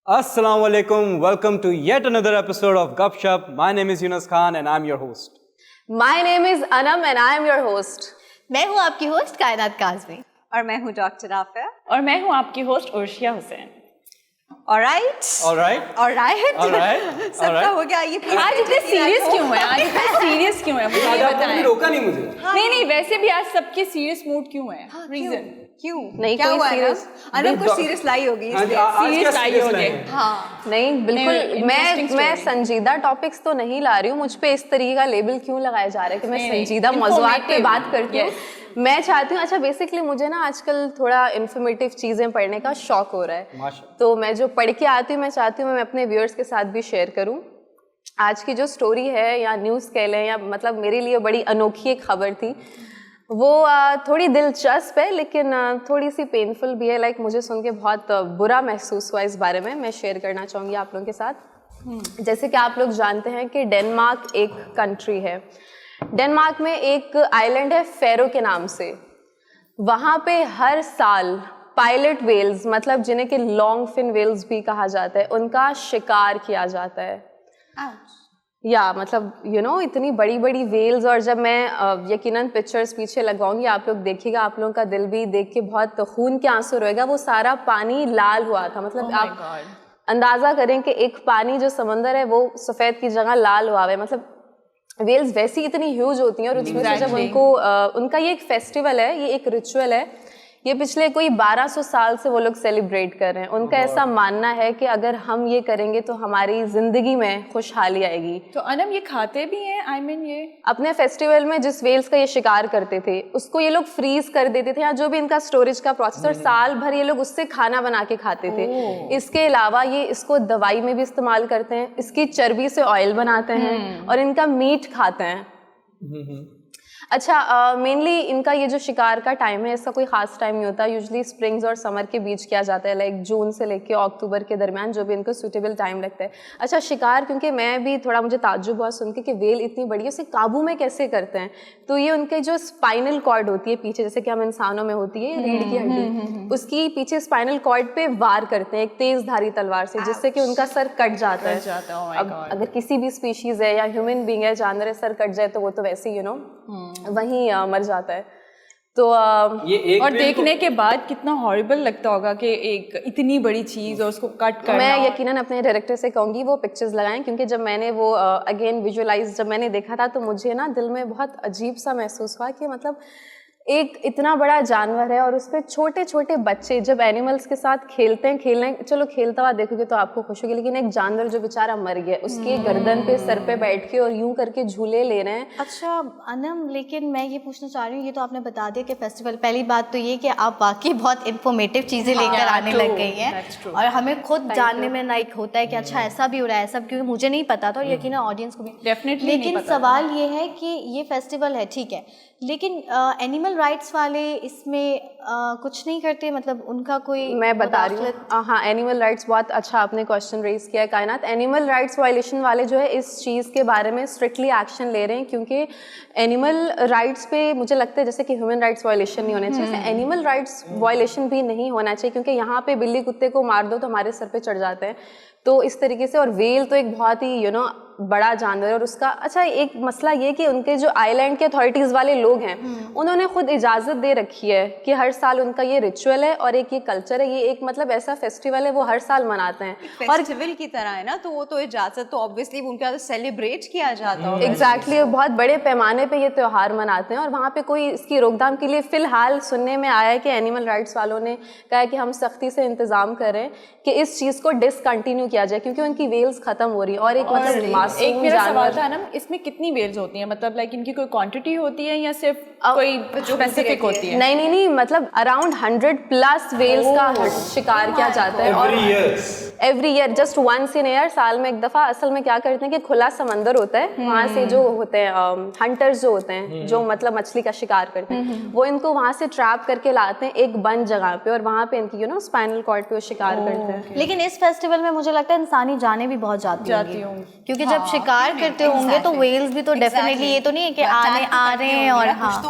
Assalamu alaikum. Welcome to yet another episode of Gupshup. My name is Yunus Khan and I'm your host. My name is Anam and I am your host. मैं हूँ आपकी host कायनात काज़मी और मैं हूँ doctor Aafia और मैं हूँ आपकी होस्ट उर्शिया हुसैन। ऑलराइट सबका हो गया ये आज इतने सीरियस क्यों है? आज इतने सीरियस क्यों है? मुझे ये बताएं। रोका नहीं मुझे। नहीं वैसे भी आज सबके सीरियस मूड क्यों है? रीजन क्यों नहीं क्या कोई हुआ सीरियस अनम को सीरियस लाई होगी सीरियस आई होगी। हाँ नहीं बिल्कुल interesting मैं story। संजीदा टॉपिक्स तो नहीं ला रही हूँ। मुझ पे इस तरीके का लेबल क्यों लगाया जा रहा है कि मैं संजीदा मौज़ूआत पे बात करती हूँ। मैं चाहती हूँ अच्छा बेसिकली मुझे ना आजकल थोड़ा इन्फॉर्मेटिव चीज़ें पढ़ने का शौक हो रहा है, तो मैं जो पढ़ के आती हूँ मैं चाहती हूँ मैं अपने व्यूअर्स के साथ भी शेयर करूँ। आज की जो स्टोरी है या न्यूज़ कह लें या मतलब मेरे लिए बड़ी अनोखी एक खबर थी, वो थोड़ी दिलचस्प है लेकिन थोड़ी सी पेनफुल भी है। लाइक मुझे सुन के बहुत बुरा महसूस हुआ इस बारे में, मैं शेयर करना चाहूँगी आप लोगों के साथ। जैसे कि आप लोग जानते हैं कि डेनमार्क एक कंट्री है। डेनमार्क में एक आइलैंड है फेरो के नाम से। वहाँ पे हर साल पायलट वेल्स मतलब जिन्हें कि लॉन्ग फिन वेल्स भी कहा जाता है उनका शिकार किया जाता है। या मतलब इतनी बड़ी बड़ी वेल्स। और जब मैं यकीनन पिक्चर्स पीछे लगाऊंगी आप लोग देखिएगा, आप लोगों का दिल भी देख के बहुत खून के आंसू रहेगा। वो सारा पानी लाल हुआ था, मतलब आप अंदाज़ा करें कि एक पानी जो समंदर है वो सफ़ेद की जगह लाल हुआ है। मतलब वेल्स वैसी इतनी ह्यूज होती हैं और उसमें से जब उनको उनका ये एक फेस्टिवल है, ये एक रिचुअल है, ये पिछले कोई 1200 साल से वो लोग सेलिब्रेट कर रहे हैं। उनका ऐसा मानना है कि अगर हम ये करेंगे तो हमारी ज़िंदगी में खुशहाली आएगी। तो अनम ये खाते भी हैं? I mean ये अपने फेस्टिवल में जिस वेल्स का ये शिकार करते थे उसको ये लोग फ्रीज कर देते थे या जो भी इनका स्टोरेज का प्रोसेस, और साल भर ये लोग उससे खाना बना के खाते थे। इसके अलावा ये इसको दवाई में भी इस्तेमाल करते हैं, इसकी चर्बी से ऑयल बनाते हैं और इनका मीट खाते हैं। अच्छा मेनली इनका ये जो शिकार का टाइम है इसका कोई ख़ास टाइम नहीं होता। यूजुअली स्प्रिंग्स और समर के बीच किया जाता है, लाइक जून से लेके अक्टूबर के दरमियान जो भी इनको सूटेबल टाइम लगता है। अच्छा शिकार, क्योंकि मैं भी थोड़ा मुझे ताज्जुब हुआ सुन के कि वेल इतनी बड़ी है उसे काबू में कैसे करते हैं। तो ये उनके जो स्पाइनल कॉर्ड होती है पीछे, जैसे कि हम इंसानों में होती है रीढ़ की हड्डी, उसकी पीछे स्पाइनल कॉर्ड पे वार करते हैं एक तेज़ धारी तलवार से, जिससे कि उनका सर कट जाता है। अब अगर किसी भी स्पीशीज़ है या ह्यूमन बींग है, जानवर है, सर कट जाए तो वो तो वैसे ही वहीं मर जाता है। तो ये और देखने के बाद कितना हॉरिबल लगता होगा कि एक इतनी बड़ी चीज़ और उसको कट करना। मैं यकीनन अपने डायरेक्टर से कहूँगी वो पिक्चर्स लगाएं, क्योंकि जब मैंने वो अगेन विजुअलाइज जब मैंने देखा था तो मुझे ना दिल में बहुत अजीब सा महसूस हुआ कि मतलब एक इतना बड़ा जानवर है और उस पर छोटे छोटे बच्चे जब एनिमल्स के साथ खेलते हैं, चलो खेलता हुआ देखोगे तो आपको खुश होगी, लेकिन एक जानवर जो बेचारा मर गया उसके गर्दन पे सर पे बैठ के और यूं करके झूले ले रहे हैं। अच्छा अनम, लेकिन मैं ये पूछना चाह रही हूँ, ये तो आपने बता दिया कि फेस्टिवल, पहली बात तो ये कि आप वाकई बहुत इन्फॉर्मेटिव चीज़ें लेकर आने लग गई हैं और हमें खुद जानने में लाइक होता है कि अच्छा ऐसा भी हो रहा है, ऐसा, क्योंकि मुझे नहीं पता था और यकीनन ऑडियंस को भी डेफिनेटली। लेकिन सवाल ये है कि ये फेस्टिवल है ठीक है, लेकिन एनिमल राइट्स वाले इसमें कुछ नहीं करते, मतलब उनका कोई? मैं बता रही हूँ, हाँ एनिमल राइट्स, बहुत अच्छा आपने क्वेश्चन रेज किया है कायनात। एनिमल राइट्स वायलेशन वाले जो है इस चीज़ के बारे में स्ट्रिक्टली एक्शन ले रहे हैं, क्योंकि एनिमल राइट्स पे मुझे लगता है जैसे कि ह्यूमन राइट्स वायलेशन नहीं होना चाहिए, एनिमल राइट्स वायलेशन भी नहीं होना चाहिए, क्योंकि यहाँ पे बिल्ली कुत्ते को मार दो तो हमारे सर पे चढ़ जाते हैं। तो इस तरीके से, और वेल तो एक बहुत ही बड़ा जानवर है और उसका अच्छा एक मसला ये कि उनके जो आइलैंड के अथॉरिटीज़ वाले लोग हैं उन्होंने खुद इजाज़त दे रखी है कि हर साल उनका ये रिचुअल है और एक ये कल्चर है, ये एक मतलब ऐसा फेस्टिवल है वो हर साल मनाते हैं और फेस्टिवल की तरह है ना, तो वो तो इजाज़त तो ऑब्वियसली उनके यहाँ सेलिब्रेट किया जाता है। एग्जैक्टली बहुत बड़े पैमाने पे ये त्यौहार मनाते हैं और वहाँ पे कोई इसकी रोकथाम के लिए फ़िलहाल सुनने में आया है कि एनिमल राइट्स वालों ने कहा है कि हम सख्ती से इंतज़ाम करें कि इस चीज़ को डिसकंटिन्यू किया जाए, क्योंकि उनकी वेल्स ख़त्म हो रही है। और एक मतलब एक मेरा सवाल था ना, इसमें कितनी वेल्स होती हैं? मतलब लाइक इनकी कोई क्वांटिटी होती है या सिर्फ कोई स्पेसिफिक होती है? नहीं मतलब अराउंड 100+ वेल्स का शिकार किया जाता है और every year just once in year, साल में एक दफ़ा। असल में क्या करते हैं कि खुला समंदर होता है, वहाँ से जो होते हैं हंटर्स जो होते हैं जो मतलब मछली का शिकार करते हैं, वो इनको वहाँ से ट्रैप करके लाते हैं एक बंद जगह पे और वहाँ पे इनकी स्पाइनल कॉर्ड पे वो शिकार करते हैं। लेकिन इस फेस्टिवल में मुझे लगता है इंसानी जानें भी बहुत जाती होंगी, क्योंकि जब शिकार करते होंगे तो वेल्स भी तो डेफिनेटली, ये तो नहीं है कि आ रहे हैं और हाँ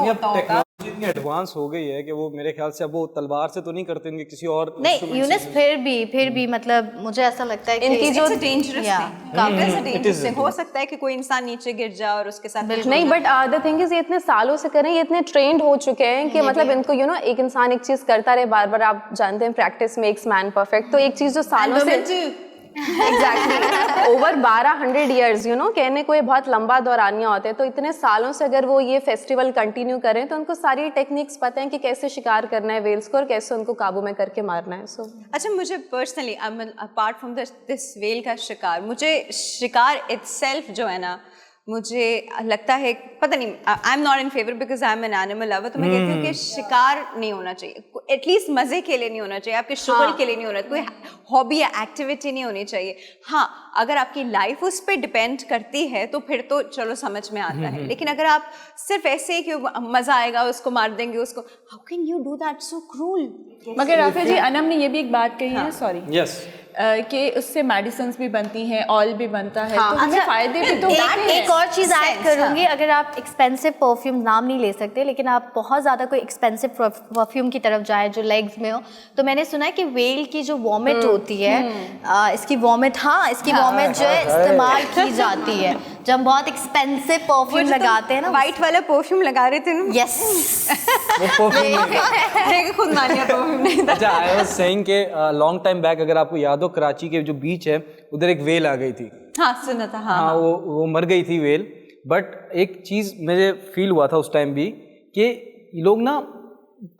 इतनी एडवांस हो गई है कि वो मेरे ख्याल से अब वो तलवार से तो नहीं करते, इनके किसी और नहीं यूनिस फिर भी मतलब मुझे ऐसा लगता है कि इनकी जो डेंजरस थिंग हो सकता है कि कोई इंसान नीचे गिर जाए और उसके साथ नहीं, बट द थिंग इज ये इतने सालों से करें, ये इतने ट्रेंड हो चुके हैं कि मतलब इनको एक इंसान एक चीज करता रहे बार बार, आप जानते हैं प्रैक्टिस मेक्स मैन परफेक्ट, तो एक चीज जो सालों से एग्जैक्टली ओवर 1200 ईयर्स कहने को ये बहुत लंबा दौरानिया होते हैं, तो इतने सालों से अगर वो ये फेस्टिवल कंटिन्यू करें तो उनको सारी टेक्निक्स पता है कि कैसे शिकार करना है वेल्स को और कैसे उनको काबू में करके मारना है। अच्छा, मुझे personally apart from this well का शिकार, मुझे शिकार इटसेल्फ जो है ना, मुझे लगता है पता नहीं, आई am not in favour because I am an animal lover, तो मैं कहती हूँ कि शिकार नहीं होना चाहिए, एटलीस्ट मजे के लिए नहीं होना चाहिए, आपके शुगल के लिए नहीं होना चाहिए, कोई हॉबी या एक्टिविटी नहीं होनी चाहिए। हाँ, अगर आपकी लाइफ उस पर डिपेंड करती है तो फिर तो चलो समझ में आता है, लेकिन अगर आप सिर्फ ऐसे कि मजा आएगा उसको मार देंगे उसको, how can you do that so cruel. मगर राफिल जी, अनम ने ये भी एक बात कही है, सॉरी, यस, कि उससे मेडिसिन भी बनती हैं, ऑयल भी बनता है, तो हमें फायदे भी तो एक और चीज ऐड करूंगी, अगर आप एक्सपेंसिव परफ्यूम, नाम नहीं ले सकते, लेकिन आप बहुत ज्यादा कोई एक्सपेंसिव परफ्यूम की तरफ जाए जो लेग्स में हो, तो मैंने सुना है कि वेल की जो वॉमिट होती है, इसकी वॉमिट जो है इस्तेमाल की जाती है जब हम बहुत एक्सपेंसिव परफ्यूम लगाते हैं ना। व्हाइट वाला परफ्यूम लगा रहे थे ना? यस, वो परफ्यूम खुद मानिया परफ्यूम नहीं था। अच्छा, आई वाज सेइंग कि लॉन्ग टाइम बैक, अगर आपको याद हो, कराची के जो बीच है उधर एक वेल आ गई थी। हाँ, सुना था। हाँ, वो मर गई थी वेल, बट एक चीज़ मुझे फील हुआ था उस टाइम भी कि लोग ना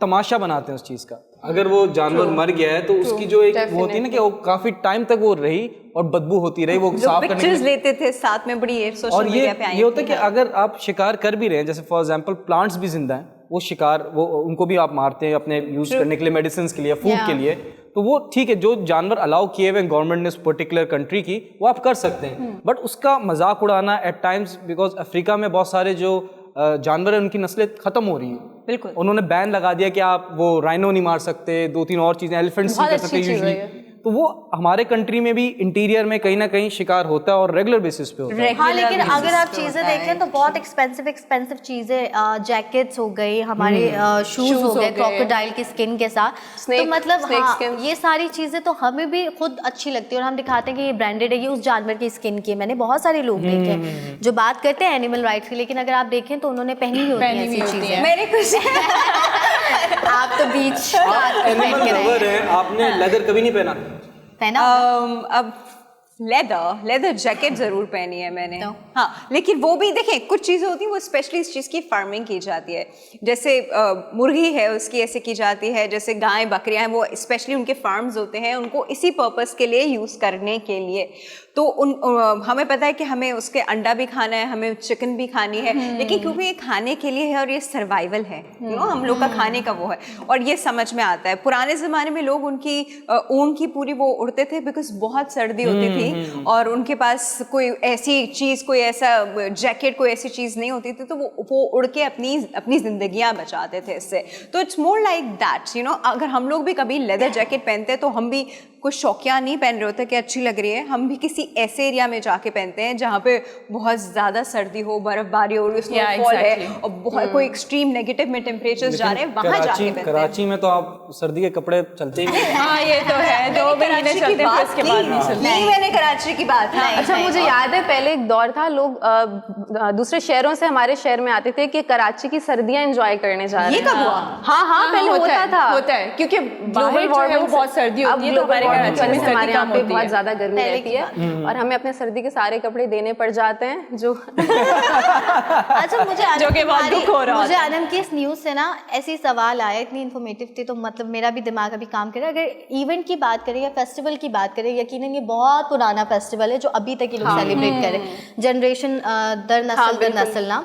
तमाशा बनाते हैं उस चीज़ का। अगर वो जानवर मर गया है तो उसकी जो एक वो होती है ना कि वो काफी टाइम तक वो रही और बदबू होती रही, वो साफ करने पिक्चर्स लेते थे साथ में, बड़ी सोशल मीडिया पे आई। ये होता है कि अगर आप शिकार कर भी रहे हैं, जैसे फॉर एग्जांपल प्लांट्स भी जिंदा हैं, वो शिकार वो उनको भी आप मारते हैं अपने यूज करने के लिए, मेडिसिन के लिए, फूड के लिए, तो वो ठीक है, जो जानवर अलाउ किए हुए गवर्नमेंट ने उस पर्टिकुलर कंट्री की, वो आप कर सकते हैं, बट उसका मजाक उड़ाना एट टाइम्स, बिकॉज अफ्रीका में बहुत सारे जो जानवर है उनकी नस्लें खत्म हो रही हैं। बिल्कुल, उन्होंने बैन लगा दिया कि आप वो राइनो नहीं मार सकते, 2-3 और चीजें, एलिफेंट्स नहीं कर सकते यूजुअली, तो वो हमारे कंट्री में भी इंटीरियर में कहीं ना कहीं शिकार होता है और रेगुलर बेसिस पे होता है। हाँ, लेकिन अगर आप चीजें देखें तो बहुत एक्सपेंसिव चीजें, जैकेट्स हो गई, हमारे शूज हो गए क्रोकोडाइल की स्किन के साथ, तो मतलब हाँ, ये सारी चीजें तो हमें भी खुद अच्छी लगती है और हम दिखाते हैं कि ये ब्रांडेड है, ये उस जानवर की स्किन की है। मैंने बहुत सारे लोग देखे हैं जो बात करते हैं एनिमल राइट्स की, लेकिन अगर आप देखें तो उन्होंने पहनी हुई होती है ऐसी चीजें। मेरे कुछ आप तो बीच आपने लेदर कभी नहीं पहना? अब लेदर जैकेट जरूर पहनी है मैंने, हाँ, लेकिन वो भी देखें, कुछ चीज़ें होती हैं वो स्पेशली इस चीज़ की फार्मिंग की जाती है, जैसे मुर्गी है उसकी ऐसे की जाती है, जैसे गाय बकरियां हैं वो स्पेशली उनके फार्म्स होते हैं, उनको इसी पर्पस के लिए यूज़ करने के लिए, तो हमें पता है कि हमें उसके अंडा भी खाना है, हमें चिकन भी खानी है, लेकिन क्योंकि ये खाने के लिए है और ये सर्वाइवल है, हम लोग का खाने का वो है, और ये समझ में आता है। पुराने ज़माने में लोग उनकी ऊन की पूरी वो उड़ते थे बिकॉज बहुत सर्दी होती थी और उनके पास कोई ऐसी चीज़, कोई ऐसा जैकेट, कोई ऐसी चीज़ नहीं होती थी, तो वो उड़ के अपनी जिंदगियां बचाते थे इससे। तो इट्स मोर लाइक दैट, अगर हम लोग भी कभी लेदर जैकेट पहनते हैं तो हम भी कुछ शौकिया नहीं पहन रहे होते कि अच्छी लग रही है, हम भी किसी ऐसे एरिया में जाके पहनते हैं जहाँ पे बहुत ज़्यादा सर्दी हो, बर्फबारी हो, स्नोफॉल है और बहुत कोई एक्सट्रीम नेगेटिव में टेम्परेचर्स जा रहे हैं, वहाँ जाके पहनते हैं। कराची में तो आप सर्दी के कपड़े चलते ही नहीं। हाँ, ये तो है, 2 महीने चलते हैं, उसके बाद नहीं चलते। नहीं, मैंने कराची की बात है। अच्छा, मुझे याद है पहले एक दौर था, लोग दूसरे शहरों से हमारे शहर में आते थे कि कराची की सर्दियां एंजॉय करने जा रहे हैं। ये कब हुआ? हाँ, पहले होता है क्योंकि बाहर जो है वो बहुत सर्दी होती है, तो हमारे हमारे यहाँ पे बहुत ज्यादा गर्मी रहती है और हमें अपने सर्दी के सारे कपड़े देने पड़ जाते हैं जो अच्छा, मुझे आनम की इस न्यूज़ से ना ऐसी सवाल आया, इतनी इन्फॉर्मेटिव थी, तो मतलब मेरा भी दिमाग अभी काम कर रहा है। अगर इवेंट की बात करें या फेस्टिवल की बात करें, यकीनन ये बहुत पुराना फेस्टिवल है जो अभी तक ये लोग सेलिब्रेट करें, जनरेशन दर नस्ल ना।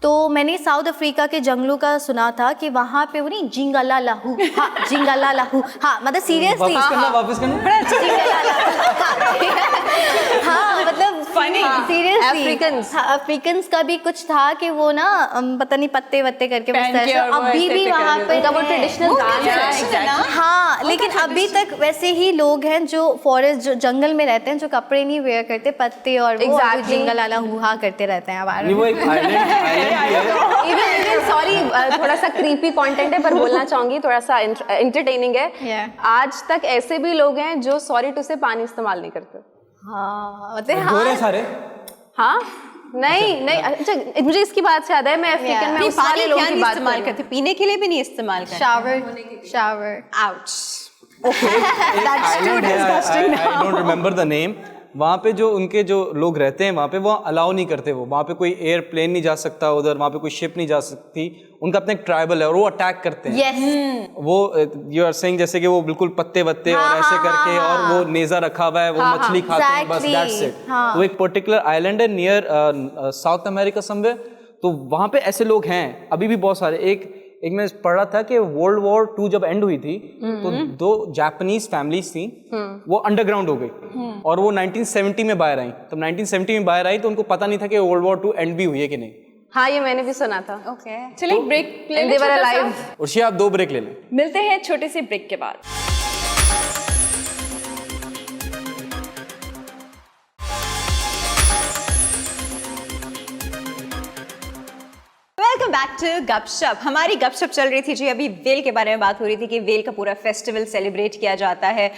तो मैंने साउथ अफ्रीका के जंगलों का सुना था कि वहाँ पे वो नहीं जिंगला लाहू, हाँ जिंगला लाहू, हाँ मतलब सीरियसली, वापस करना हाँ मतलब funny. Seriously Africans. अफ्रीकन्स का भी कुछ था कि वो ना पता नहीं पत्ते वत्ते करके बस पहन के ऐसा और वो अभी ऐसे भी ऐसे वहाँ कर पे उनका वो ट्रेडिशनल डांस है। हाँ, लेकिन अभी तक वैसे ही लोग हैं जो फॉरेस्ट जो जंगल में रहते हैं, जो कपड़े नहीं वेयर करते, पत्ते और वो Exactly. जिंगल वाला हुआ करते रहते हैं हमारे नहीं वो एक आइलैंड इवन सॉरी थोड़ा सा क्रीपी कंटेंट है पर बोलना चाहूंगी, थोड़ा सा एंटरटेनिंग है। Yeah. आज तक ऐसे भी लोग हैं जो सॉरी टू से पानी इस्तेमाल नहीं करते। हाँ मतलब गोरे सारे हाँ नहीं अच्छा, मुझे इसकी बात से याद है, मैं अफ्रीकन में उस वाले लोगों की बात इस्तेमाल करते, पीने के लिए भी नहीं इस्तेमाल करते। Shower ouch. I don't remember the name. वहाँ पे जो उनके जो लोग रहते हैं वहाँ पे वो अलाउ नहीं करते, वो वहाँ पे कोई एयरप्लेन नहीं जा सकता उधर, वहाँ पे कोई शिप नहीं जा सकती, उनका अपना एक ट्राइबल है और वो अटैक करते हैं। यस वो यू आर सेइंग जैसे कि वो बिल्कुल पत्ते वत्ते और ऐसे करके और वो नेजा रखा हुआ है, वो मछली खाते हैं, बस दैट्स इट। तो एक पर्टिकुलर आइलैंड है नियर साउथ अमेरिका समवेयर, तो वहाँ पे ऐसे लोग हैं अभी भी बहुत सारे। एक मैं पढ़ रहा था कि वर्ल्ड वॉर 2 जब एंड हुई थी तो 2 जापानीज फैमिलीज थी, वो अंडरग्राउंड हो गई और वो 1970 में बाहर आई। तो 1970 में बाहर आई तो उनको पता नहीं था कि वर्ल्ड वॉर 2 एंड भी हुई है कि नहीं। हाँ ये मैंने भी सुना था। ओके, चलिए ब्रेक ले And लें they were छोटा सा। alive. उर्शी आप 2 ब्रेक ले लें। मिलते हैं छोटे से ब्रेक के बाद। वेलकम बैक टू गपशप। हमारी गपशप चल रही थी जी, अभी वेल के बारे में बात हो रही थी कि वेल का पूरा फेस्टिवल सेलिब्रेट किया जाता है,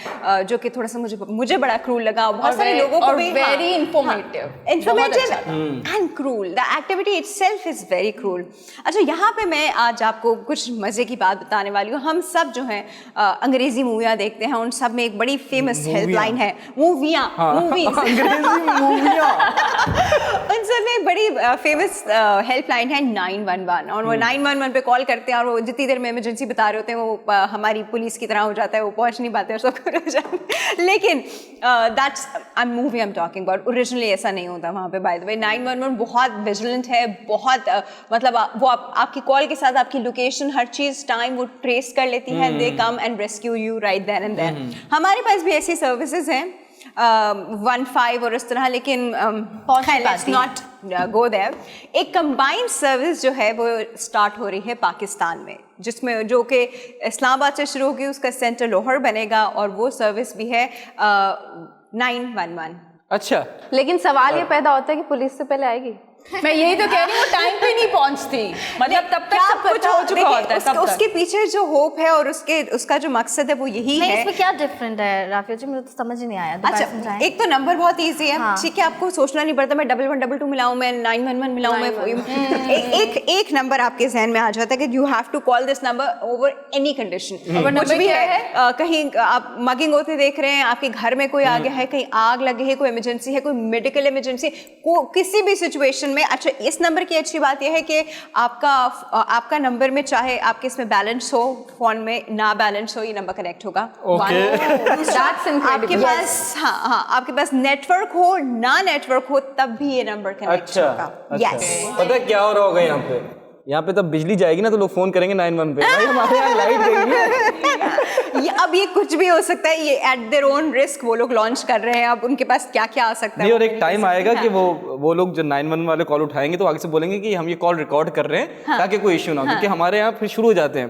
जो कि थोड़ा सा मुझे बड़ा क्रूल लगा, बहुत सारे लोगों को भी very informative and cruel. The activity itself is very cruel. अच्छा, यहाँ पे मैं आज आपको कुछ मजे की बात बताने वाली हूँ। हम सब जो हैं अंग्रेजी मूवियाँ देखते हैं, उन सब में एक बड़ी फेमस हेल्पलाइन है, मूवीज उन सब में एक बड़ी फेमस हेल्पलाइन है 911, और वो 911 पे कॉल करते हैं और वो जितनी देर में इमरजेंसी बता रहे होते हैं वो हमारी पुलिस की तरह हो जाता है, वो पहुंच नहीं पाते और सब कुछ हो जाता है। लेकिन that's movie I am talking about. Originally ऐसा नहीं होता वहाँ पे। बाय द वे 911 बहुत विजिलेंट है, बहुत मतलब वो आपकी कॉल के साथ आपकी लोकेशन, हर चीज़, टाइम वो ट्रेस कर लेती है। They come and rescue you right then and then. हमारे पास भी ऐसी सर्विसेज हैं 15 और इस तरह, लेकिन लेट्स नॉट गो देयर। एक कंबाइंड सर्विस जो है वो स्टार्ट हो रही है पाकिस्तान में, जिसमें जो कि इस्लामाबाद से शुरू होगी, उसका सेंटर लाहौर बनेगा और वो सर्विस भी है 911। अच्छा, लेकिन सवाल ये पैदा होता है कि पुलिस से पहले आएगी। मैं यही तो कह रही हूँ, टाइम पे नहीं पहुँचती, मतलब तब तक सब कुछ हो चुका होता है। तब उसके पीछे जो होप है और उसका जो मकसद है वो यही है। इसमें क्या डिफरेंट है राफिया जी, मुझे तो समझ ही नहीं आया। अच्छा, एक तो नंबर बहुत इजी है, ठीक है, आपको सोचना नहीं पड़ता मैं 1111 मिलाऊं, मैं 911 मिलाऊं, मैं एक नंबर आपके जहन में आ जाता है कि you have to call this number over any condition. कुछ भी है, कहीं आप मगिंग होते देख रहे हैं, आपके घर में कोई आ गया है, कहीं आग लगी है, कोई इमरजेंसी है, कोई मेडिकल इमरजेंसी, किसी भी सिचुएशन में। अच्छा, इस नंबर की अच्छी बात यह है कि आपका नंबर में चाहे आपके इसमें बैलेंस हो, फोन में ना बैलेंस हो, ये नंबर कनेक्ट होगा। आपके पास आपके पास नेटवर्क हो ना नेटवर्क हो, तब भी ये नंबर कनेक्ट होगा। यस, पता है क्या हो रहा होगा यहाँ पे तब बिजली जाएगी ना तो लोग फोन करेंगे 911 पे, भाई हमारे यहाँ लाइट गई है। अब ये कुछ भी हो सकता है, ये एट देयर ओन रिस्क वो लोग लॉन्च कर रहे हैं। अब उनके पास क्या क्या आ सकता है। नहीं, और एक टाइम आएगा कि वो लोग जो 911 वाले कॉल उठाएंगे तो आगे से बोलेंगे कि हम ये कॉल रिकॉर्ड कर रहे हैं ताकि कोई इश्यू ना हो, क्योंकि हमारे यहाँ फिर शुरू हो जाते हैं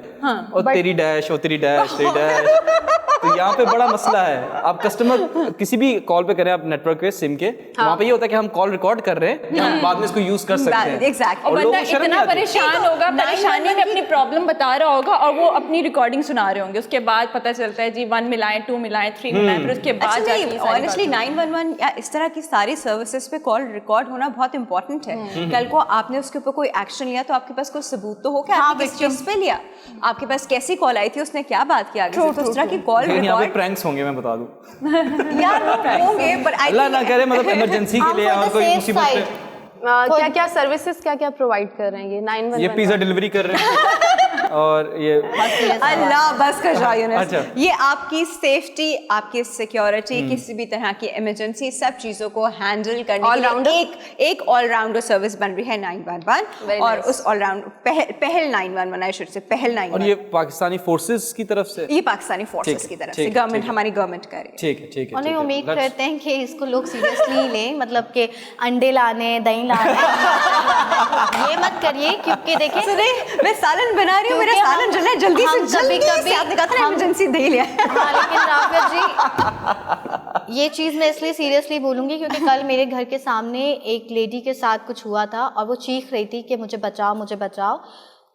और तेरी डैश और तेरी डैश तेरी डैश। तो यहाँ पे बड़ा मसला है। आप कस्टमर किसी भी कॉल पे करें आप नेटवर्क पे सिम के, वहाँ पे ये होता है कि हम कॉल रिकॉर्ड कर रहे हैं, हम बाद में इसको यूज कर सकते हैं। एग्जैक्टली। और बंदा इतना परेशान होगा, परेशानी में अपनी प्रॉब्लम बता रहा होगा और वो अपनी रिकॉर्डिंग सुना रहे होंगे, उसके बाद पता चलता है जी 1 मिलाएं, 2 मिलाएं, 3 मिलाएं, फिर उसके बाद जाके ऑनेस्टली 911 या इस तरह की सारी सर्विसेज पे कॉल रिकॉर्ड होना बहुत इंपॉर्टेंट है। कल को आपने उसके ऊपर कोई एक्शन लिया तो आपके पास कोई सबूत तो हो कि आपने किस चीज पे लिया, आपके पास कैसी कॉल आई थी, उसने क्या बात किया आगे से। तो इस तरह की कॉल रिकॉर्ड प्रैंक्स होंगे, मैं बता दूं यार होंगे, पर अल्लाह ना करे, मतलब इमरजेंसी के लिए और कोई मुसीबत पे क्या क्या सर्विसेज क्या क्या प्रोवाइड कर रहे हैं ये 911? ये पिज्जा डिलीवरी कर रहे हैं। और ये अल्लाह बस कर जाओ यूनुस। अच्छा। ये आपकी सेफ्टी, आपकी सिक्योरिटी, किसी भी तरह की इमरजेंसी, सब चीज़ों को हैंडल करने के लिए एक ऑलराउंडर सर्विस बन रही है 911। और उस ऑलराउंड पहल 911 आई शुड से पहल 911। और ये पाकिस्तानी फोर्सेस की तरफ से, ये पाकिस्तानी फोर्सेस की तरफ से गवर्नमेंट, हमारी गवर्नमेंट कर रही है। ठीक है ठीक है। उन्हें उम्मीद करते हैं कि इसको लोग सीरियसली लें, मतलब कि अंडे लाने, दही लाने ये मत करिए, क्योंकि देखिए सुने, मैं सालन बना रही हूँ, मेरा सालन जल रहा है, जल्दी से जल्दी से आपने कहा था इमरजेंसी दे लिया। हाँ, लेकिन राफिया जी ये चीज़ मैं इसलिए सीरियसली बोलूँगी क्योंकि कल मेरे घर के सामने एक लेडी के साथ कुछ हुआ था और वो चीख रही थी कि मुझे बचाओ मुझे बचाओ।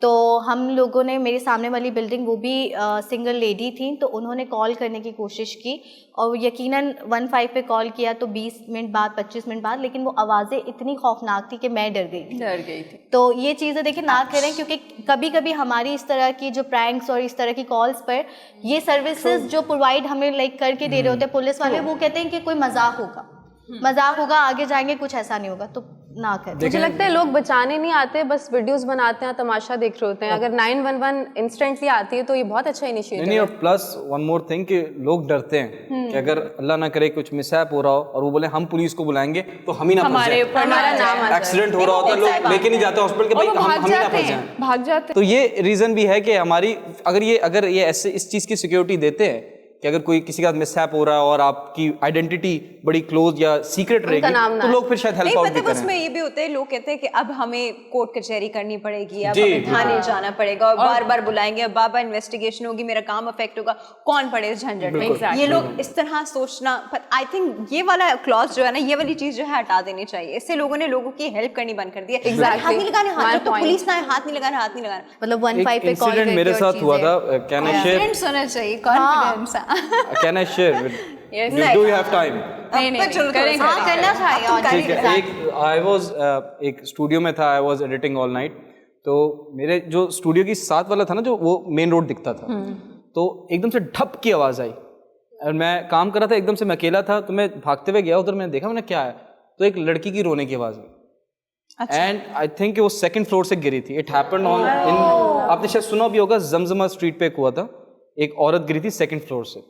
तो हम लोगों ने, मेरे सामने वाली बिल्डिंग वो भी सिंगल लेडी थी, तो उन्होंने कॉल करने की कोशिश की और यकीनन 15 पे कॉल किया तो 20 मिनट बाद 25 मिनट बाद, लेकिन वो आवाज़ें इतनी खौफनाक थी कि मैं डर गई थी। तो ये चीज़ें देखिए ना करें, क्योंकि कभी कभी हमारी इस तरह की जो प्रैंक्स और इस तरह की कॉल्स पर ये सर्विसेज जो प्रोवाइड हमें लाइक करके दे रहे होते हैं पुलिस वाले, वो कहते हैं कि कोई मजाक होगा आगे जाएंगे, कुछ ऐसा नहीं होगा, तो ना करें। मुझे लगता है लोग बचाने नहीं आते, बस वीडियोस बनाते हैं, तमाशा देख रहे होते हैं। अगर 911 इंस्टेंटली आती है तो ये बहुत अच्छा इनिशिएटिव नहीं, है। और प्लस वन मोर थिंग कि लोग डरते हैं कि अगर अल्लाह ना करे कुछ मिसहैप हो रहा हो और वो बोले हम पुलिस को बुलाएंगे तो हम ही ना फंस जाएं। हमारा नाम आ जाए। एक्सीडेंट हो रहा होता है, लोग लेके नहीं जाते हॉस्पिटल के, भाई हम ही ना फंस जाएं। भाग जाते। तो ये रीजन भी है कि हमारी अगर ये ऐसे इस चीज की सिक्योरिटी देते हैं कि अगर कोई किसी का मिसहैप हो रहा है और आपकी आइडेंटिटी बड़ी क्लोज या सीक्रेट रहेगी तो लोग फिर शायद हेल्प आउट भी मतलब करें। उसमें ये भी होता है, लोग कहते हैं कि अब हमें कोर्ट कचहरी करनी पड़ेगी, अब हमें थाने जाना पड़ेगा और बार बार बुलाएंगे, अब बार इन्वेस्टिगेशन होगी, मेरा काम अफेक्ट होगा, कौन पड़े इस झंझट में। ये लोग इस तरह सोचना, पर आई थिंक ये वाला क्लॉज जो है ना, ये वाली चीज जो है हटा देनी चाहिए। इससे लोगों ने लोगों की हेल्प करनी बंद कर दी है। हाथ नहीं लगाने, हाथ तो पुलिस ना, हाथ नहीं लगाना, हाथ नहीं लगाना। मतलब 15 पे कॉल इंसिडेंट मेरे साथ हुआ था, कैन आई शेयर? कॉन्फिडेंस होना चाहिए, confidence. Can I share? Do you have time? हाँ करना चाहिए। ठीक है। एक स्टूडियो में था, I was editing all night. तो मेरे जो स्टूडियो की साथ वाला था ना, जो वो मेन रोड दिखता था, तो एकदम से ढप की आवाज़ आई और मैं काम कर रहा था, एकदम से मैं अकेला था, तो मैं भागते हुए गया उधर, मैंने देखा, मैंने क्या है, तो एक लड़की की रोने की आवाज़ आई एंड आई थिंक वो 2nd फ्लोर से गिरी थी। इट हैपेंड ऑन इन, आपने शायद सुना भी होगा, जमजमा स्ट्रीट पे एक हुआ था, एक औरत गिरी थी 2nd फ्लोर से।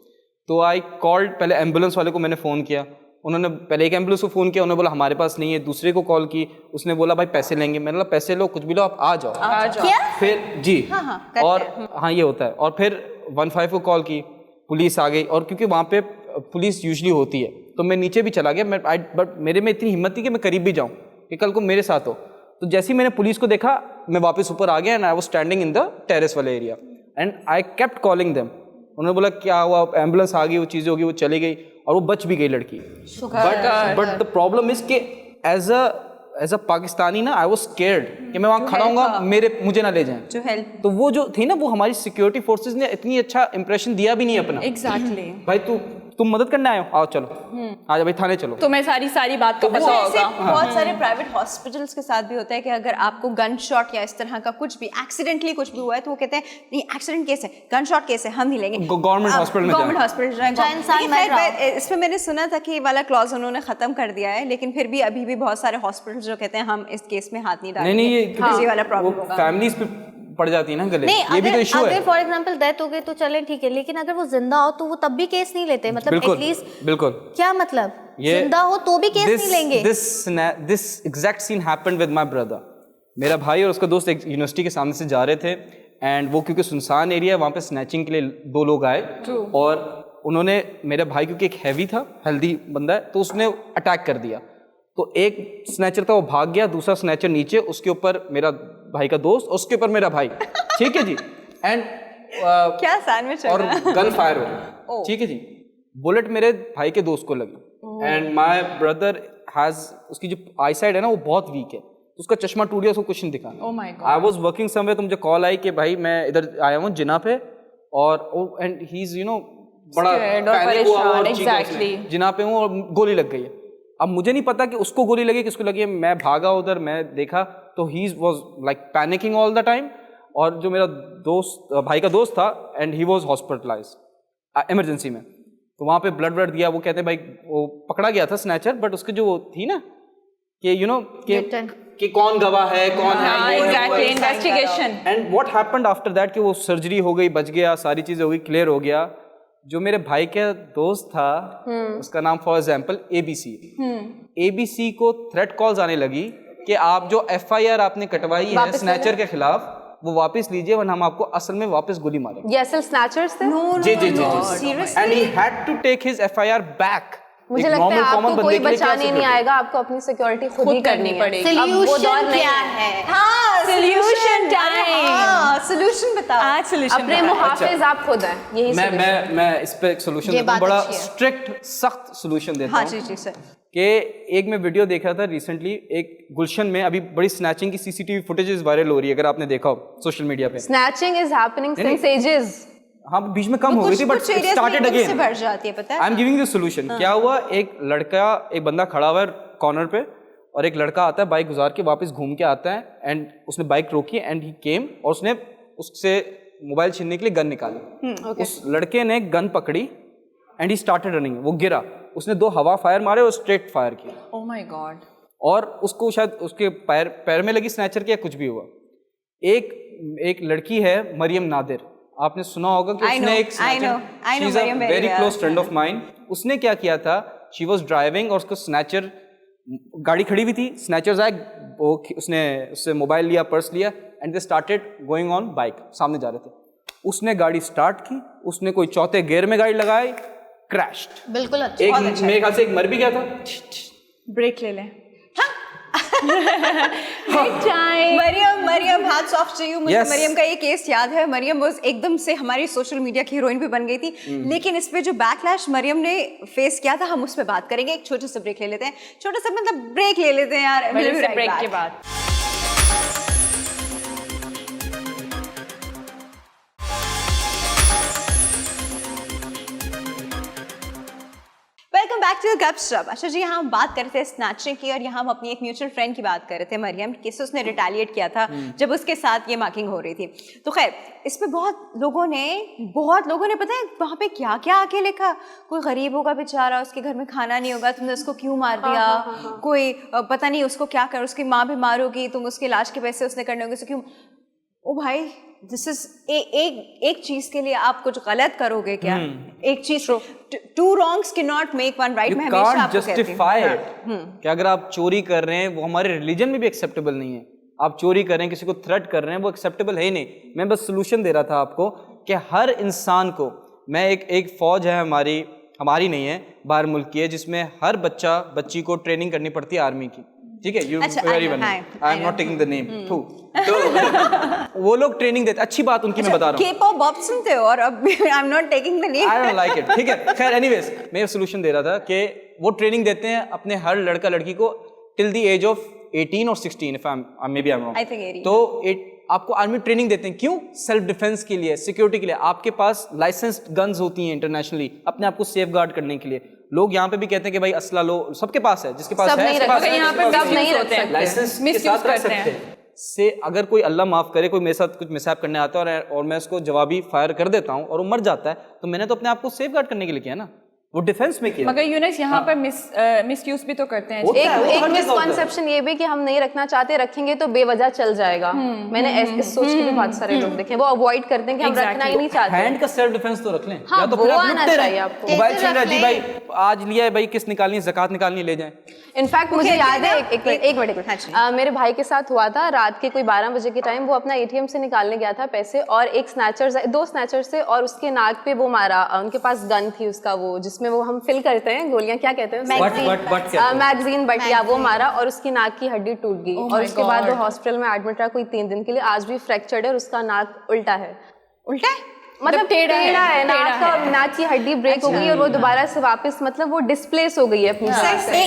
तो आई कॉल्ड, पहले एम्बुलेंस वाले को मैंने फ़ोन किया, उन्होंने पहले एक एम्बुलेंस को फ़ोन किया, उन्होंने बोला हमारे पास नहीं है, दूसरे को कॉल की, उसने बोला भाई पैसे लेंगे, मैंने बोला पैसे लो, कुछ भी लो, आप आ जाओ। फिर जी और हाँ ये होता है। और फिर 15 को कॉल की, पुलिस आ गई, और क्योंकि वहाँ पे पुलिस यूजली होती है तो मैं नीचे भी चला गया, बट मेरे में इतनी हिम्मत थी कि मैं करीब भी जाऊँ कि कल को मेरे साथ हो। तो जैसे ही मैंने पुलिस को देखा, मैं वापस ऊपर आ गया and I was standing in the terrace वाले area and I kept calling them. उन्होंने बोला क्या हुआ, एम्बुलेंस आ गई, वो चीज़ें होगी, वो चली गई और वो बच भी गई लड़की। बट द प्रॉब्लम इज कि एज अ पाकिस्तानी ना, आई वाज स्केयर्ड कि मैं वहाँ खड़ा हूँगा, मुझे ना ले जाएं जो हेल्प। तो वो जो थी ना, वो हमारी सिक्योरिटी फोर्सेस ने इतनी अच्छा इंप्रेशन दिया भी नहीं अपना। एग्जैक्टली। भाई तुम मदद करने आए हो, आओ चलो, आ जाओ भाई थाने चलो। तुम्हें सारी बात का पता होगा। बहुत सारे प्राइवेट हॉस्पिटल्स के साथ भी होता है कि अगर आपको गन शॉट या इस तरह का कुछ भी एक्सीडेंटली कुछ भी हुआ है तो वो कहते हैं नहीं एक्सीडेंट केस है, गन शॉट केस है, हम नहीं लेंगे, गवर्नमेंट हॉस्पिटल में जाएं। इसमें मैंने सुना था कि ये वाला क्लॉज उन्होंने खत्म कर दिया है, लेकिन फिर भी अभी भी बहुत सारे हॉस्पिटल जो कहते हैं हम इस केस में हाथ नहीं डालेंगे। नहीं, ये वाला प्रॉब्लम होगा, फैमिलीज पे पड़ जाती है ना गले। नहीं, ये भी तो इशू है। अगर फॉर एग्जांपल डेथ हो गई तो चले ठीक है, लेकिन अगर वो जिंदा हो तो वो तब भी केस नहीं लेते, मतलब एटलीस्ट बिल्कुल क्या मतलब जिंदा हो तो भी केस नहीं लेंगे। This exact scene happened with my brother. मेरा भाई और उसका दोस्त एक यूनिवर्सिटी के सामने से जा रहे थे एंड वो क्योंकि सुनसान एरिया है, वहाँ पे स्नैचिंग के लिए 2 लोग आए और उन्होंने, मेरा भाई क्योंकि एक हैवी था, हेल्दी बंदा है, तो उसने अटैक कर दिया। तो एक स्नैचर था वो भाग गया, दूसरा स्नैचर नीचे, उसके ऊपर मेरा भाई का दोस्त, उसके ऊपर मेरा भाई, ठीक है जी। एंड क्या सैंडविच और गन फायर हो गई, ठीक है जी। बुलेट मेरे भाई के दोस्त को लगी एंड माय ब्रदर हैज, उसकी जो आई साइड है ना वो बहुत वीक है, तो उसका चश्मा टूट गया, उसको कुछ नहीं दिखा। Oh my God. I was working somewhere, तो मुझे कॉल आई कि भाई मैं इधर आया हूँ जिना पे, और एंड ही इज बड़ा पैनिक हुआ और एग्जैक्टली जिना पे हूँ और गोली लग गई है। अब मुझे नहीं पता कि उसको गोली लगी किसको लगी है, मैं भागा उधर, मैं देखा तो he was like panicking all the time, और जो मेरा दोस्त, भाई का दोस्त था, and he was hospitalised emergency में। तो वहाँ पे ब्लड दिया, वो कहते हैं भाई वो पकड़ा गया था स्नैचर, बट उसकी जो थी ना कि कि कि कौन गवाह है, कौन है, exactly, investigation. And what happened after that कि वो सर्जरी हो गई, बच गया, सारी चीजें हो गई, क्लियर हो गया। जो मेरे भाई का दोस्त था, उसका नाम फॉर एग्जांपल ABC, ABC को थ्रेट कॉल्स आने लगी कि आप जो FIR आपने कटवाई है स्नैचर के खिलाफ, वो वापस लीजिए वरना हम आपको असल में वापस गोली मारेंगे। ये असल स्नैचर्स थे? जी जी जी, and he had to take his FIR back. मुझे लगता है आपको कोई बचाने नहीं आएगा, आपको अपनी सिक्योरिटी खुद ही करनी पड़ेगी। सॉल्यूशन क्या है? हाँ, सॉल्यूशन टाइम। हाँ, सॉल्यूशन बताओ। आज सॉल्यूशन अपने मुहाफिज आप खुद हैं, यही मैं इस पे एक सॉल्यूशन देता हूँ, बड़ा स्ट्रिक्ट सख्त सॉल्यूशन देता हूँ। हाँ जी सर। कि एक मैं वीडियो देख रहा था रिसेंटली, एक गुलशन में अभी बड़ी स्नैचिंग की CCTV फुटेजेस वायरल हो रही है, अगर आपने देखा हो सोशल मीडिया पे। Snatching is happening since ages. हाँ, बीच में कम हो गई थी बट स्टार्टेड अगेन। से बढ़ जाती है, पता है? I am giving the solution. क्या हुआ, एक बंदा खड़ा हुआ है कॉर्नर पे और एक लड़का आता है बाइक गुजार के, वापस घूम के आता है एंड उसने बाइक रोकी एंड ही केम और उसने उससे मोबाइल छीनने के लिए गन निकाली। उस लड़के ने गन पकड़ी एंड ही स्टार्टेड रनिंग। वो गिरा, उसने 2 हवा फायर मारे और स्ट्रेट फायर किया। Oh my God. और उसको शायद उसके पैर में लगी स्नैचर के, या कुछ भी हुआ। एक लड़की है मरियम नादिर, आपने सुना होगा कि उसने एक she is a very close friend of mine. उसने क्या किया था, शी वाज ड्राइविंग और उसको स्नैचर, गाड़ी खड़ी हुई थी, स्नैचर्स आए, उसने उससे मोबाइल लिया, पर्स लिया and they started going on bike, सामने जा रहे थे। उसने गाड़ी स्टार्ट की, उसने कोई चौथे गियर में गाड़ी लगाई, क्रैश्ड। बिल्कुल अच्छा। एक मेरे ख्याल से एक मर भी गया था। ब्रेक ले लें। Mariam hats off to you. मुझे मरियम का ये केस याद है। मरियम वाज एकदम से हमारी सोशल मीडिया की हीरोइन भी बन गई थी, लेकिन इस पे जो बैकलैश मरियम ने फेस किया था, हम उस पे बात करेंगे। एक छोटा सा ब्रेक ले लेते हैं, छोटा सा मतलब ब्रेक ले लेते हैं यार, ब्रेक के बाद। वेलकम बैक टू गपशप। अच्छा जी, यहाँ हम बात कर रहे थे स्नैचिंग की और यहाँ हम अपनी एक म्यूचुअल फ्रेंड की बात कर रहे थे, मरियम, किससे उसने रिटेलिएट किया था जब उसके साथ ये मार्किंग हो रही थी। तो खैर, इस पे बहुत लोगों ने पता है वहाँ पे क्या क्या आके लिखा। कोई गरीब होगा बेचारा, उसके घर में खाना नहीं होगा, तुमने उसको क्यों मार दिया। कोई पता नहीं उसको क्या कर, उसकी माँ बीमार होगी, तुम उसके इलाज के पैसे उसने करने होंगे, क्यों। ओ भाई, दिस इज एक चीज के लिए आप कुछ गलत करोगे क्या? एक चीज, two wrongs can not make one right. मैं हमेशा आपको जस्टिफाई इट कि अगर आप चोरी कर रहे हैं, वो हमारे रिलीजन में भी एक्सेप्टेबल नहीं है। आप चोरी कर रहे हैं, किसी को थ्रेट कर रहे हैं, वो एक्सेप्टेबल है ही नहीं। मैं बस सोल्यूशन दे रहा था आपको कि हर इंसान को, मैं एक फौज है हमारी नहीं है, बाहर मुल्क की है, जिसमें हर बच्ची को ट्रेनिंग करनी पड़ती है आर्मी की। ठीक है, you very well, I am not taking the name too. तो वो लोग ट्रेनिंग देते, अच्छी बात उनकी मैं बता रहा हूँ। K-pop बॉब सुनते हो और अब आई am not taking the name, I don't like it. ठीक है, खैर एनीवेज, मैं सोल्यूशन दे रहा था कि वो ट्रेनिंग देते हैं अपने हर लड़का लड़की को टिल द एज ऑफ 18 और 16, if may be I am wrong. तो आपको आर्मी ट्रेनिंग देते हैं, क्यों? सेल्फ डिफेंस के लिए, सिक्योरिटी के लिए। आपके पास लाइसेंस्ड गन्स होती हैं इंटरनेशनली, अपने आप को सेफ गार्ड करने के लिए। लोग यहाँ पे भी कहते हैं कि भाई असला लो, सबके पास है, जिसके पास है, यहाँ पे सब नहीं रख सकते, लाइसेंस के साथ रख सकते हैं। से अगर कोई अल्लाह माफ करे, कोई मेरे साथ कुछ मिसहैप करने आता है और मैं उसको जवाबी फायर कर देता हूँ और वो मर जाता है, तो मैंने तो अपने आप को सेफ गार्ड करने के लिए किया ना, वो डिफेंस में किया। मगर यूनिस यहाँ पर मिसयूज भी तो करते हैं। एक मिसकंसेप्शन ये भी कि हम नहीं रखना चाहते, रखेंगे तो बेवजह चल जाएगा। मैंने इस सोच के भी बहुत सारे लोग देखे, वो अवॉइड करते हैं कि हम रखना ही नहीं चाहते। हैंड का सेल्फ डिफेंस तो रख लें। हाँ, वो आना चाहिए आपको। मोबाइल छीन रहा जी भाई, आज लिया है भाई, किस निकालनी है, ज़कात निकालनी, ले जाएं। इनफैक्ट मुझे याद है, एक मिनट, मेरे भाई के साथ हुआ था, रात के कोई 12 बजे के टाइम वो अपना ATM से निकालने गया था पैसे, और एक दो स्नैचर्स से और उसके नाक पे वो मारा। उनके पास गन थी उसका, वो जिसमें वो हम फिल करते हैं गोलियां, क्या कहते हैं, मैगजीन बटिया, वो मारा और उसकी नाक की हड्डी टूट गई। और उसके बाद वो हॉस्पिटल में एडमिट रहा कोई 3 दिन के लिए। आज भी फ्रैक्चर्ड है और उसका नाक उल्टा है। उल्टा है मतलब टेढ़ा है, नाक की हड्डी ब्रेक हो गई और वो दोबारा से वापस, मतलब वो डिस्प्लेस हो गई है अपनी जगह से।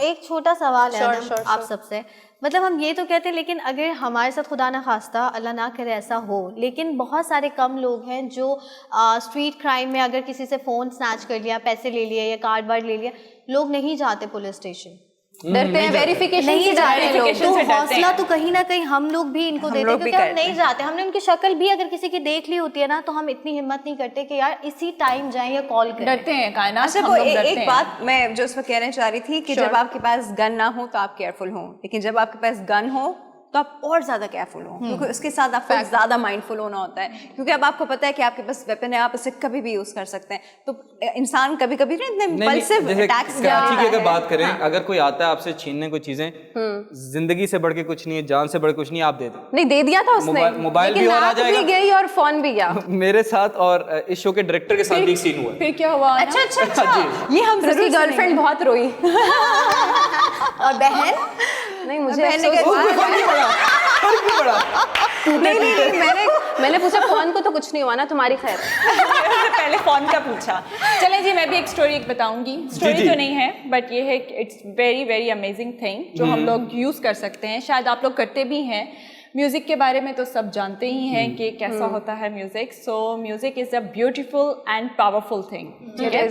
एक छोटा सवाल है आप सबसे, मतलब हम ये तो कहते हैं, लेकिन अगर हमारे साथ खुदा ना खास्ता, अल्लाह ना करे ऐसा हो, लेकिन बहुत सारे कम लोग हैं जो स्ट्रीट क्राइम में अगर किसी से फ़ोन स्नैच कर लिया, पैसे ले लिए या कार्ड वार्ड ले लिया, लोग नहीं जाते पुलिस स्टेशन। डरते हैं वेरिफिकेशन नहीं जाते लोग, verification तो से डरते हौसला हैं। तो कहीं ना कहीं हम लोग भी इनको देते हैं, लोग भी क्योंकि हम करते नहीं जाते। हमने उनकी शक्ल भी अगर किसी की देख ली होती है ना, तो हम इतनी हिम्मत नहीं करते कि यार इसी टाइम जाएं या कॉल करें। डरते हैं कायनात, अच्छा, हम वो लोग डरते एक हैं। बात मैं जो उस वक्त कहना चाह रही थी कि जब आपके पास गन ना हो तो आप केयरफुल हो, लेकिन जब आपके पास गन हो तो आप और ज्यादा केयरफुल हो, क्योंकि उसके साथ आपको ज्यादा माइंडफुल होना होता है, क्योंकि अब आपको पता है कि आपके पास वेपन है, आप उसे कभी भी यूज कर सकते हैं। तो इंसान कभी कभी ना इतने इम्पल्सिव जैसे अटैक्स कराची की अगर बात करें, अगर कोई आता है आपसे छीनने को चीजें, जिंदगी से बढ़ के कुछ नहीं है, जान से बढ़ के कुछ नहीं, आप दे दो। नहीं दे दिया था उसने, मोबाइल भी लेकिन और आ नाक जाएगा। भी गई और फोन भी गया। मेरे साथ और इस शो के डायरेक्टर के साथ भी एक सीन हुआ है। फिर क्या हुआ? अच्छा अच्छा अच्छा, ये हम फिर उसकी गर्लफ्रेंड बहुत रोई। और बहन नहीं मुझे बहन ने अफसोस कहा- हुआ। फर्क नहीं पड़ा, फर्क नहीं पड़ा। नहीं मैंने पूछा फोन को तो कुछ नहीं हुआ ना, तुम्हारी खैर। पहले फोन का पूछा। चलें जी, मैं भी एक स्टोरी बताऊंगी। स्टोरी तो नहीं है, बट ये है कि it's very very amazing thing जो हम लोग यूज़ कर सकते हैं, शायद आप लोग करते भी हैं। म्यूज़िक के बारे में तो सब जानते ही हैं कि कैसा होता है music. So music is a beautiful and powerful thing, ठीक है।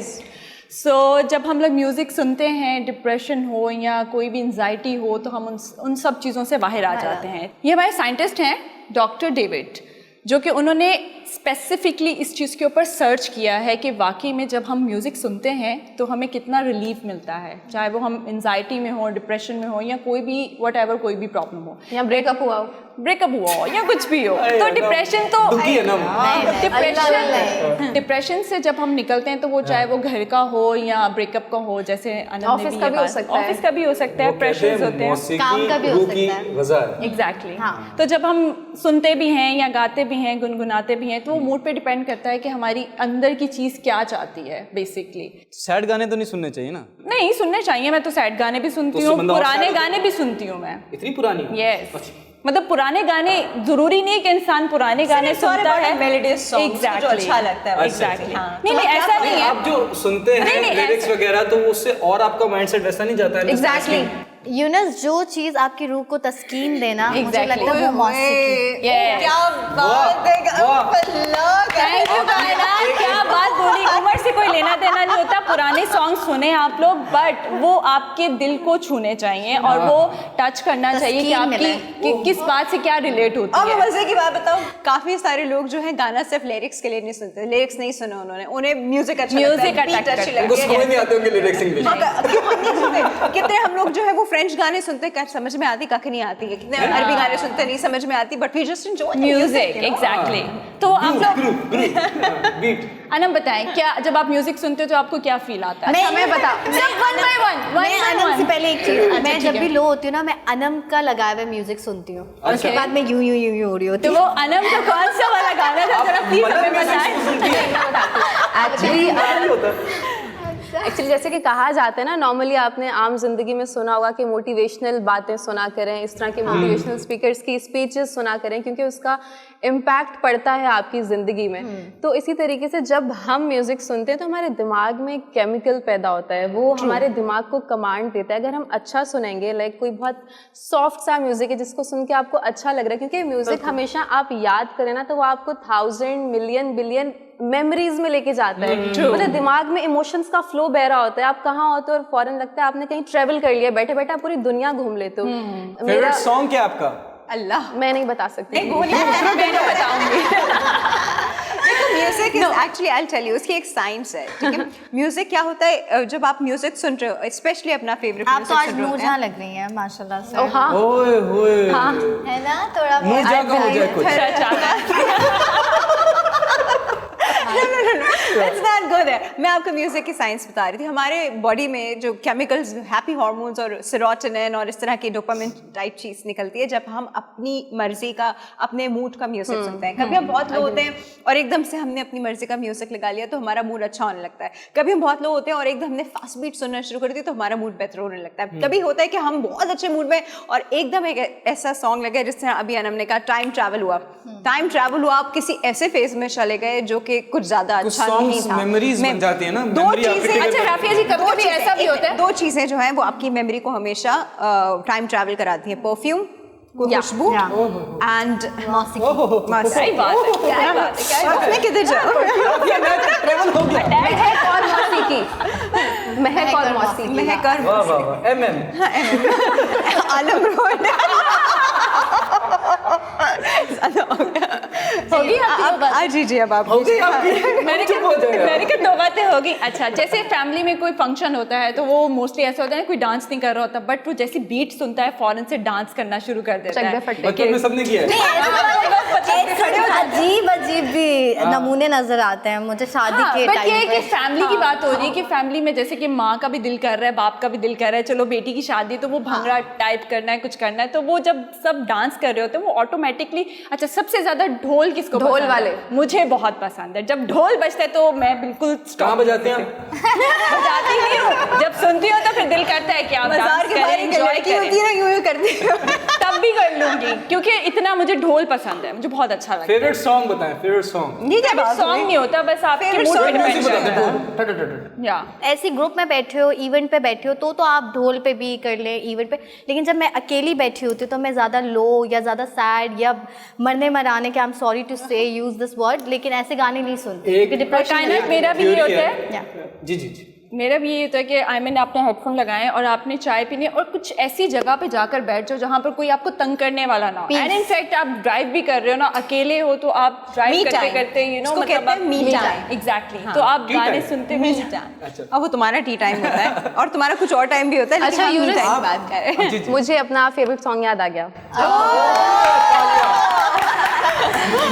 सो जब हम लोग म्यूज़िक सुनते हैं, डिप्रेशन हो या कोई भी एंजाइटी हो, तो हम उन सब चीज़ों से बाहर आ जाते हैं। ये हमारे साइंटिस्ट हैं डॉक्टर डेविड, जो कि उन्होंने स्पेसिफिकली इस चीज़ के ऊपर सर्च किया है कि वाकई में जब हम म्यूज़िक सुनते हैं तो हमें कितना रिलीफ मिलता है, चाहे वो हम एंजाइटी में हो, डिप्रेशन में हो, या कोई भी व्हाटएवर कोई भी प्रॉब्लम हो, या ब्रेकअप हुआ हो, या कुछ भी हो। तो डिप्रेशन तो दुखी है ना डिप्रेशन से जब हम निकलते हैं तो वो चाहे वो घर का हो या ब्रेकअप का हो, जैसे ऑफिस का भी हो सकता है। ऑफिस का भी हो सकता है, प्रेशर्स होते हैं, काम का भी हो सकता है। एग्जैक्टली। हाँ। तो जब हम सुनते भी हैं या गाते भी हैं, गुनगुनाते भी हैं, तो वो मूड पे डिपेंड करता है कि हमारी अंदर की चीज़ क्या चाहती है बेसिकली। सैड गाने तो नहीं सुनने चाहिए ना? नहीं सुनने चाहिए, मैं तो सैड गाने भी सुनती तो हूँ, बंदा और पुराने sad गाने भी सुनती हूँ मैं। इतनी पुरानी? यस, मतलब पुराने गाने, जरूरी नहीं कि इंसान पुराने गाने सुनता है, मेलोडियस सॉन्ग्स जो अच्छा लगता है। एग्जैक्टली। नहीं नहीं, ऐसा नहीं है। आप जो सुनते हैं नहीं, लिरिक्स वगैरह, तो उससे और आपका माइंडसेट वैसा नहीं जाता है? एग्जैक्टली। यूनस, जो चीज आपकी रूह को तस्कीन देना, मुझे Exactly. लगता है वो मौसीकी। Yes. क्या बात है, थैंक यू कायनात, क्या बात बोली। उम्र से कोई लेना देना नहीं होता। पुराने सॉन्ग सुने आप लोग, बट वो आपके दिल को छूने चाहिए और वो टच करना चाहिए कि आपकी किस बात से क्या रिलेट होती अब है। मजे की बात बताऊं, काफी सारे लोग जो है गाना सिर्फ लिरिक्स के लिए नहीं सुनते, लिरिक्स नहीं सुने उन्होंने, उन्हें म्यूजिक अच्छा लगता है, Music beat attack अच्छी करता है। उनको लगती समझ है। नहीं आते होंगे लिरिक्स इंग्लिश। क्यों हम नहीं सुनते? कितने हम लोग जो है वो फ्रेंच गाने सुनते हैं, समझ में आती कख नहीं आती है, कितने अरबी गाने सुनते नहीं समझ में आती, but we just enjoy music, exactly. तो आप लोग बीट अनम बताएं, क्या जब आप म्यूजिक सुनते हो तो आपको क्या फील आता है? मैं बता सब one by one, one मैं by अनम one। से पहले एक चीज, मैं ठीक जब है। भी लो होती हूँ ना, मैं अनम का लगाया हुआ म्यूजिक सुनती हूँ, उसके बाद मैं यूं यूं यूं यूं हो रही होती तो हूँ। वो अनम का कौन सा वाला गाना था, जरा प्लीज हमें बताएं। एक्चुअली जैसे कि कहा जाता है ना, नॉर्मली आपने आम जिंदगी में सुना होगा कि मोटिवेशनल बातें सुना करें, इस तरह के मोटिवेशनल स्पीकर्स की स्पीचेस सुना करें, क्योंकि उसका इम्पैक्ट पड़ता है आपकी ज़िंदगी में। तो इसी तरीके से जब हम म्यूज़िक सुनते हैं तो हमारे दिमाग में एक केमिकल पैदा होता है, वो हमारे दिमाग को कमांड देता है। अगर हम अच्छा सुनेंगे, लाइक कोई बहुत सॉफ्ट सा म्यूज़िक है जिसको सुन के आपको अच्छा लग रहा है, क्योंकि म्यूज़िक हमेशा आप याद करें ना तो वो आपको 1000 मिलियन बिलियन मेमोरीज में लेके जाता है। मतलब दिमाग में इमोशंस का फ्लो बह रहा होता है, आप कहाँ होते हो और फौरन लगता है आपने कहीं ट्रेवल कर लिया, बैठे बैठे आप पूरी दुनिया घूम लेते हो। फेवरेट सॉन्ग क्या है आपका? अल्लाह, मैं नहीं बता सकती। मैं तो बताऊंगी। Music is actually, I will tell you, उसकी एक साइंस है, ठीक है। म्यूजिक क्या होता है, जब आप म्यूजिक सुन रहे हो, स्पेशली अपना फेवरेट आप तो आज म्यूजिक सुन नूरजहां लग रही हैं माशाल्लाह से। ओ हाँ, ओए होए, है ना, थोड़ा नूरजहां का हो जाए कुछ। Let's not go there. मैं आपको म्यूजिक की साइंस बता रही थी। हमारे बॉडी में जो केमिकल्स, हैप्पी हार्मोन्स और सेरोटोनिन और इस तरह की डोपामिन टाइप चीज निकलती है जब हम अपनी मर्जी का, अपने मूड का म्यूजिक सुनते हैं। कभी हम बहुत लो होते हैं और एकदम से हमने अपनी मर्जी का म्यूजिक लगा लिया तो हमारा मूड अच्छा होने लगता है। कभी हम बहुत लो होते हैं और एकदम हमने फास्ट बीट सुनना शुरू कर दी तो हमारा मूड बेहतर होने लगता है। कभी होता है कि हम बहुत अच्छे मूड में और एकदम एक ऐसा सॉन्ग लगे, जिससे अभी अनम ने कहा टाइम ट्रैवल हुआ, आप किसी ऐसे फेज में चले गए जो कि कुछ ज्यादा अच्छा नहीं था। मेमोरीज बन जाती है ना, दो memory आपकी चीजें, trigger अच्छा राफिया जी, कभी ऐसा भी होता है? दो चीजें जो हैं वो आपकी मेमोरी को हमेशा टाइम ट्रैवल कराती हैं, परफ्यूम खुशबू एंड मौसीकी। सही बात है, क्या बात है, क्या बात है। मैं किधर जाऊँ? ट्रेवल हो गया। महक और मौसीकी, महक और मौसीकी। महक और वाह वाह वाह, MM। आलम रोड। होगी आपकी आ जी अब आप हो गई आपकी? मैंने चुप हो जाएगा। मैंने कहा 2 बातें होगी। अच्छा, जैसे फैमिली में कोई फंक्शन होता है तो वो मोस्टली ऐसा होता है ना, कोई डांस नहीं कर रहा होता, बट वो जैसी बीट सुनता है फौरन से डांस करना शुरू कर देता चक दे है। फटे। बचपन में सबने किया है। अजीब अजीब भी नमूने नजर आते हैं मुझे शादी के बट ये टाइम है कि पे। फैमिली की बात हो रही है कि फैमिली में जैसे कि माँ का भी दिल कर रहा है, बाप का भी दिल कर रहा है, चलो बेटी की शादी तो वो भंगड़ा टाइप करना है, कुछ करना है, तो वो जब सब डांस कर रहे होते हैं वो ऑटोमेटिकली। अच्छा, सबसे ज्यादा ढोल किसको ढोल पसंद है? वाले। मुझे बहुत पसंद है। जब ढोल बजता है तो मैं बिल्कुल कहाँ बजाते हैं आप? बजाती नहीं हूँ, जब सुनती हूँ तो फिर दिल करता है कि आप बाजार डांस के करें, बाहर एक एंजॉय लड़की होती है करें, ना, यूं करती है। तब भी कर लूंगी क्योंकि इतना मुझे ढोल पसंद है, मुझे बहुत अच्छा लगता है। फेवरेट सॉन्ग बताएं, फेवरेट सॉन्ग। ये क्या बात सॉन्ग नहीं होता, बस आपके Favorite मूड song पे म्यूजिक डिपेंड बताते करता है। हैं। या ऐसी ग्रुप में बैठे हो, इवेंट पे बैठे हो तो आप ढोल पे भी कर ले इवेंट पे, लेकिन जब मैं अकेली बैठी होती हूँ तो मैं ज़्यादा लो या ज़्यादा सैड या मरने मराने के, आई एम सॉरी टू से यूज दिस वर्ड, लेकिन ऐसे गाने नहीं सुनती एक- क्योंकि डिप्रेशन kind of मेरा भी ये होता है। Yeah. जी जी जी। मेरा भी ये होता है कि मैंने अपने हेडफोन लगाए और आपने चाय पीनी है और कुछ ऐसी जगह पे जाकर बैठ जाओ जहाँ पर कोई आपको तंग करने वाला ना हो। Peace. एंड इनफैक्ट आप ड्राइव भी कर रहे हो ना, अकेले हो तो आप ड्राइव Me करते time. करते इसको कहते हैं me time. एग्जैक्टली, तो आप Tea गाने time. सुनते मी हुए टाइम। अब वो तुम्हारा टी टाइम होता है और तुम्हारा कुछ और टाइम भी होता है, लेकिन अच्छा, हम me यूनुस, time की बात कर रहे हैं। जी जी। मुझे अपना फेवरेट सॉन्ग याद आ गया।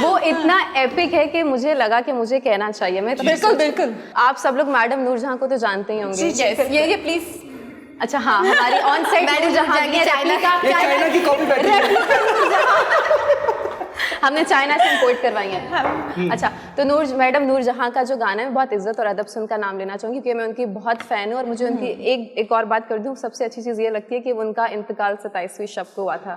वो इतना एपिक है कि मुझे लगा कि मुझे कहना चाहिए। मैं बिल्कुल बिल्कुल। आप सब लोग मैडम नूरजहां को तो जानते ही होंगे। Yes, ये प्लीज। अच्छा हाँ, हमारी ऑन सेट नूरजहां की ये चाइना की कॉपी बैठी है। हमने चाइना से इंपोर्ट करवाई है। अच्छा, तो मैडम नूरजहां का जो गाना है, मैं बहुत इज्जत और अदब से उनका नाम लेना चाहूँगी क्योंकि मैं उनकी बहुत फ़ैन हूँ और मुझे उनकी एक और बात कर दूँ, सबसे अच्छी चीज़ ये लगती है कि उनका इंतकाल 27वीं शब को हुआ था।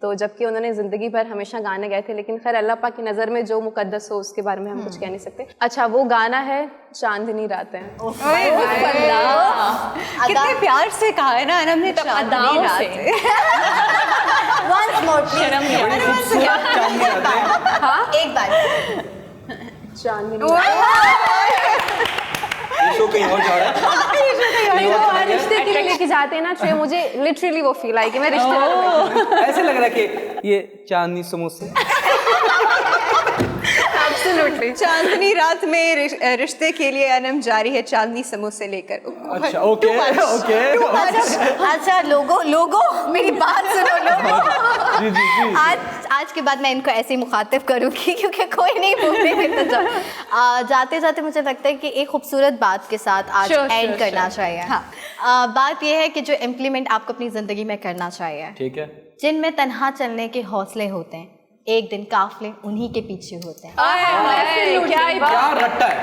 तो जबकि उन्होंने ज़िंदगी भर हमेशा गाने गाए थे, लेकिन खैर अल्लाह पाक की नज़र में जो मुकद्दस हो उसके बारे में हम कुछ कह नहीं सकते। अच्छा, वो गाना है चांदनी रातें। कितने प्यार से कहा है ना हमने, अदाओं से। Once more, please. शर्म नहीं आ रही। हाँ, एक बार चांदनी ये शो कहीं और जा रहा है। रिश्ते के लिए लेके जाते हैं ना ट्रे, मुझे लिटरली वो फील आई कि मैं रिश्ते में बैठी हूँ। ऐसे लग रहा है कि ये चांदनी समोसे। Absolutely. चांदनी रात में रिश्ते के लिए अनम जारी है चांदनी समोसे लेकर। अच्छा, ओके ओके। अच्छा, लोगो मेरी बात सुनो लोगो। जी जी जी। आज के बाद मैं इनको ऐसे ही मुखातिब करूँगी क्योंकि कोई नहीं बोलने देता। जब जाते जाते मुझे लगता है कि एक खूबसूरत बात के साथ आज एंड करना चाहिए। हाँ, बात यह है कि जो इम्प्लीमेंट आपको अपनी ज़िंदगी में करना चाहिए, ठीक है। जिनमें तन्हा चलने के हौसले होते हैं, एक दिन काफिले उन्हीं के पीछे होते हैं। क्या रट्टा है।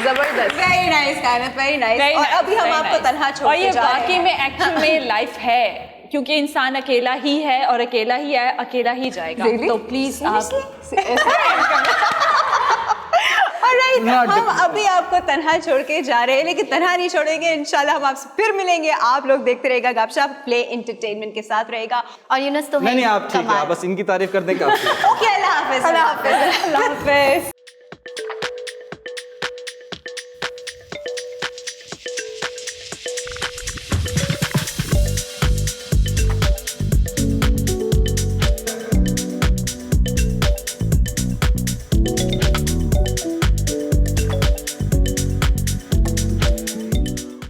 जबरदस्त। वेरी नाइस कायनात, वेरी नाइस। और अभी हम आपको तन्हा छोड़ और ये के जा रहे हैं। वाकई में एक्चुअल में लाइफ है, क्योंकि इंसान अकेला ही है और अकेला ही आया, अकेला ही जाएगा। तो प्लीज हम अभी आपको तन्हा छोड़ के जा रहे हैं, लेकिन तन्हा नहीं छोड़ेंगे। इंशाल्लाह हम आपसे फिर मिलेंगे। आप लोग देखते रहेगा गपशप प्ले एंटरटेनमेंट के साथ रहेगा। और यूनुस तो नहीं आप ठीक है, बस इनकी तारीफ कर दें काफी। ओके, अल्लाह हाफिज। अल्लाह हाफिज। अल्लाह हाफिज।